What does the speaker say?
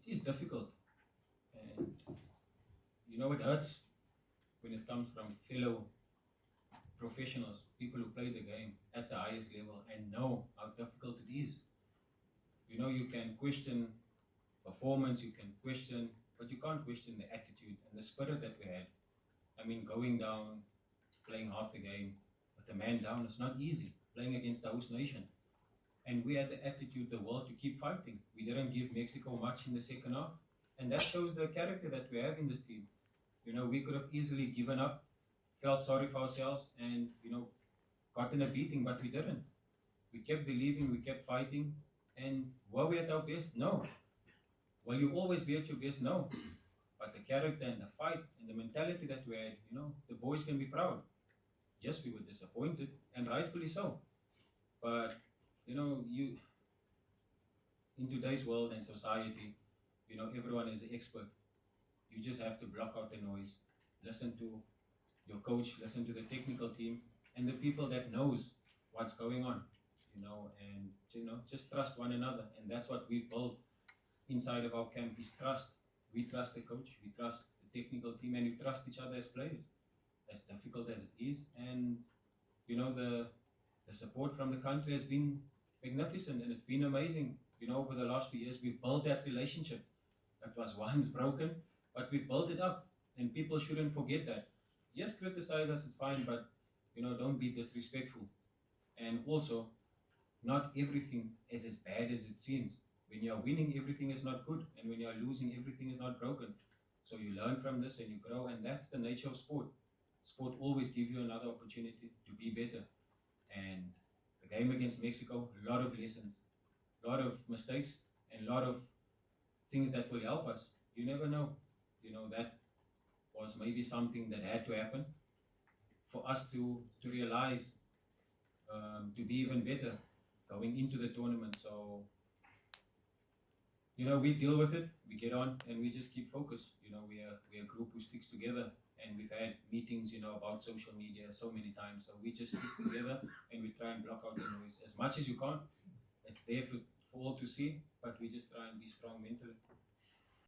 it is difficult. And it hurts when it comes from fellow professionals, people who play the game at the highest level and know how difficult it is. You can question performance, you can question, but you can't question the attitude and the spirit that we had. I mean, going down, playing half the game with a man down, it's not easy. Playing against the host nation. And we had the attitude, the will to keep fighting. We didn't give Mexico much in the second half. And that shows the character that we have in this team. We could have easily given up, felt sorry for ourselves, and, gotten a beating, but we didn't. We kept believing, we kept fighting. And were we at our best? No. Will you always be at your best? No. But the character and the fight and the mentality that we had, the boys can be proud. Yes, we were disappointed, and rightfully so. But, you in today's world and society, everyone is an expert. You just have to block out the noise, listen to your coach, listen to the technical team, and the people that knows what's going on, and just trust one another. And that's what we've built inside of our camp is trust. We trust the coach, we trust the technical team, and we trust each other as players, as difficult as it is. And the support from the country has been magnificent, and it's been amazing. Over the last few years, we've built that relationship that was once broken, but we've built it up, and people shouldn't forget that. Yes, criticize us, it's fine, but don't be disrespectful. And also, not everything is as bad as it seems. When you are winning, everything is not good, and when you are losing, everything is not broken. So you learn from this and you grow, and that's the nature of sport. Sport always gives you another opportunity to be better. And the game against Mexico, a lot of lessons, a lot of mistakes, and a lot of things that will help us. You never know. That was maybe something that had to happen for us to realize, to be even better going into the tournament. So, we deal with it, we get on, and we just keep focused. We're a group who sticks together, and we've had meetings, about social media so many times. So we just stick together and we try and block out the noise as much as you can. It's there for all to see, but we just try and be strong mentally.